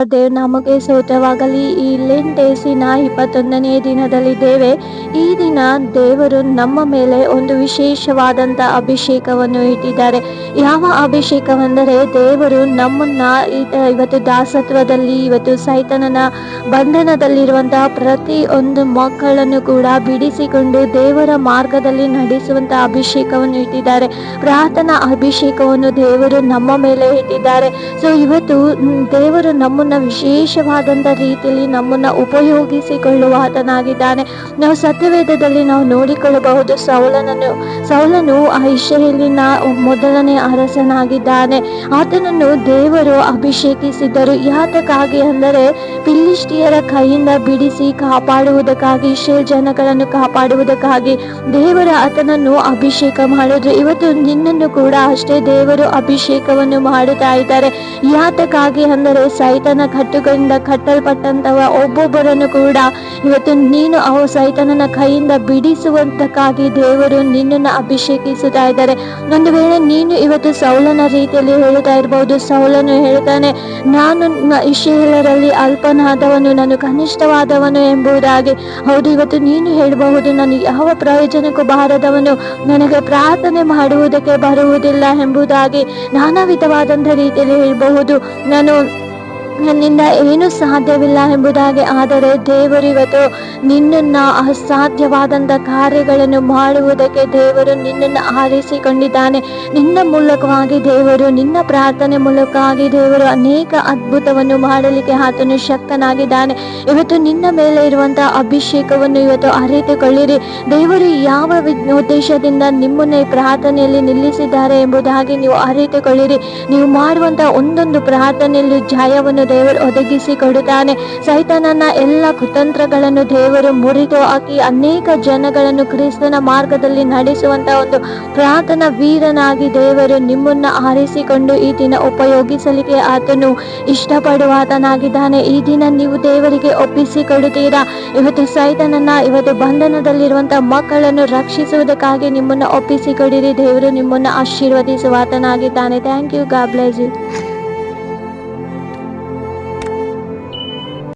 ನಾಮಕ್ಕೆ ಸ್ತೋತ್ರವಾಗಲಿ. ಈ ಲೆಂಟ್ ಡೇಸಿನ 21ನೇ ದಿನದಲ್ಲಿದ್ದೇವೆ. ಈ ದಿನ ದೇವರು ನಮ್ಮ ಮೇಲೆ ಒಂದು ವಿಶೇಷವಾದಂಥ ಅಭಿಷೇಕವನ್ನು ಇಟ್ಟಿದ್ದಾರೆ. ಯಾವ ಅಭಿಷೇಕವೆಂದರೆ, ದೇವರು ನಮ್ಮನ್ನ ಇವತ್ತು ದಾಸತ್ವದಲ್ಲಿ, ಇವತ್ತು ಸೈತಾನನ ಬಂಧನದಲ್ಲಿರುವಂತಹ ಪ್ರತಿಯೊಂದು ಮಕ್ಕಳನ್ನು ಕೂಡ ಬಿಡಿಸಿಕೊಂಡು ದೇವರ ಮಾರ್ಗದಲ್ಲಿ ನಡೆಸುವಂತ ಅಭಿಷೇಕವನ್ನು ಇಟ್ಟಿದ್ದಾರೆ. ಪ್ರಾರ್ಥನಾ ಅಭಿಷೇಕವನ್ನು ದೇವರು ನಮ್ಮ ಮೇಲೆ ಇಟ್ಟಿದ್ದಾರೆ. ಸೊ ಇವತ್ತು ದೇವರು ನಮ್ಮನ್ನ ವಿಶೇಷವಾದಂಥ ರೀತಿಯಲ್ಲಿ ನಮ್ಮನ್ನ ಉಪಯೋಗಿಸಿಕೊಳ್ಳುವ ಆತನಾಗಿದ್ದಾನೆ. ನಾವು ಸತ್ಯವೇದದಲ್ಲಿ ನಾವು ನೋಡಿಕೊಳ್ಳಬಹುದು, ಸೌಲನು ಇಸ್ರಾಯೇಲಿನ ಮೊದಲನೇ ಅರಸನಾಗಿದ್ದಾನೆ. ಆತನನ್ನು ದೇವರು ಅಭಿಷೇಕಿಸಿದ್ದರು. ಯಾತಕ್ಕಾಗಿ ಅಂದರೆ, ಫಿಲಿಷ್ಟಿಯರ ಕೈಯಿಂದ ಬಿಡಿಸಿ ಕಾಪಾಡುವುದಕ್ಕಾಗಿ, ಇಸ್ರಾಯೇಲ್ ಜನಗಳನ್ನು ಕಾಪಾಡುವುದಕ್ಕಾಗಿ ದೇವರು ಆತನನ್ನು ಅಭಿಷೇಕ ಮಾಡಿದ್ರು. ಇವತ್ತು ನಿನ್ನನ್ನು ಕೂಡ ಅಷ್ಟೇ ದೇವರು ಅಭಿಷೇಕವನ್ನು ಮಾಡುತ್ತಾ ಇದ್ದಾರೆ. ಯಾತಕ್ಕಾಗಿ ಅಂದರೆ, ಸೈತನ ಕಟ್ಟುಗಳಿಂದ ಕಟ್ಟಲ್ಪಟ್ಟಂತವ ಒಬ್ಬೊಬ್ಬರನ್ನು ಕೂಡ ಇವತ್ತು ನೀನು ಸೈತನನ ಕೈಯಿಂದ ಬಿಡಿಸುವಂತಕ್ಕಾಗಿ ದೇವರು ನಿನ್ನನ್ನು ಅಭಿಷೇಕಿಸುತ್ತಾ ಇದ್ದಾರೆ. ಒಂದು ವೇಳೆ ನೀನು ಇವತ್ತು ಸೌಲನ ರೀತಿಯಲ್ಲಿ ಹೇಳ್ತಾ ಇರಬಹುದು. ಸೌಲನು ಹೇಳ್ತಾನೆ, ನಾನು ಇಸ್ರಾಯೇಲರಲ್ಲಿ ಅಲ್ಪನಾದವನು, ನಾನು ಕನಿಷ್ಠವಾದವನು ಎಂಬುದಾಗಿ. ಹೌದು, ಇವತ್ತು ನೀನು ಹೇಳಬಹುದು, ನಾನು ಯಾವ ಪ್ರಯೋಜನಕ್ಕೂ ಬಾರದವನು, ನನಗೆ ಪ್ರಾರ್ಥನೆ ಮಾಡುವುದಕ್ಕೆ ಬರುವುದಿಲ್ಲ ಎಂಬುದಾಗಿ ನಾನಾ ವಿಧವಾದಂಥ ರೀತಿಯಲ್ಲಿ ಹೇಳಬಹುದು. ನನ್ನಿಂದ ಏನು ಸಾಧ್ಯವಿಲ್ಲ ಎಂಬುದಾಗಿ. ಆದರೆ ದೇವರು ಇವತ್ತು ನಿನ್ನನ್ನ ಅಸಾಧ್ಯವಾದಂಥ ಕಾರ್ಯಗಳನ್ನು ಮಾಡುವುದಕ್ಕೆ ದೇವರು ನಿನ್ನನ್ನು ಆರಿಸಿಕೊಂಡಿದ್ದಾನೆ. ನಿನ್ನ ಮೂಲಕವಾಗಿ ದೇವರು, ನಿನ್ನ ಪ್ರಾರ್ಥನೆ ಮೂಲಕವಾಗಿ ದೇವರು ಅನೇಕ ಅದ್ಭುತವನ್ನು ಮಾಡಲಿಕ್ಕೆ ಆತನು ಶಕ್ತನಾಗಿದ್ದಾನೆ. ಇವತ್ತು ನಿನ್ನ ಮೇಲೆ ಇರುವಂತಹ ಅಭಿಷೇಕವನ್ನು ಇವತ್ತು ಅರಿತುಕೊಳ್ಳಿರಿ. ದೇವರು ಯಾವ ಉದ್ದೇಶದಿಂದ ನಿಮ್ಮನ್ನ ಈ ಪ್ರಾರ್ಥನೆಯಲ್ಲಿ ನಿಲ್ಲಿಸಿದ್ದಾರೆ ಎಂಬುದಾಗಿ ನೀವು ಅರಿತುಕೊಳ್ಳಿರಿ. ನೀವು ಮಾಡುವಂತಹ ಒಂದೊಂದು ಪ್ರಾರ್ಥನೆಯಲ್ಲೂ ಜಯವನ್ನು ದೇವರು ಒದಗಿಸಿ ಕೊಡುತ್ತಾನೆ. ಸೈತಾನನ ಎಲ್ಲ ಕುತಂತ್ರಗಳನ್ನು ದೇವರು ಮುರಿದು ಹಾಕಿ ಅನೇಕ ಜನಗಳನ್ನು ಕ್ರಿಸ್ತನ ಮಾರ್ಗದಲ್ಲಿ ನಡೆಸುವಂತ ಒಂದು ಪ್ರಾರ್ಥನಾ ವೀರನಾಗಿ ದೇವರು ನಿಮ್ಮನ್ನ ಆರಿಸಿಕೊಂಡು ಈ ದಿನ ಉಪಯೋಗಿಸಲಿಕ್ಕೆ ಆತನು ಇಷ್ಟಪಡುವಾತನಾಗಿದ್ದಾನೆ. ಈ ದಿನ ನೀವು ದೇವರಿಗೆ ಒಪ್ಪಿಸಿಕೊಡುತ್ತೀರಾ? ಇವತ್ತು ಸೈತಾನನ ಇವತ್ತು ಬಂಧನದಲ್ಲಿರುವಂತಹ ಮಕ್ಕಳನ್ನು ರಕ್ಷಿಸುವುದಕ್ಕಾಗಿ ನಿಮ್ಮನ್ನ ಒಪ್ಪಿಸಿಕೊಡಿರಿ. ದೇವರು ನಿಮ್ಮನ್ನ ಆಶೀರ್ವದಿಸುವಾತನಾಗಿದ್ದಾನೆ. Thank you. God bless you.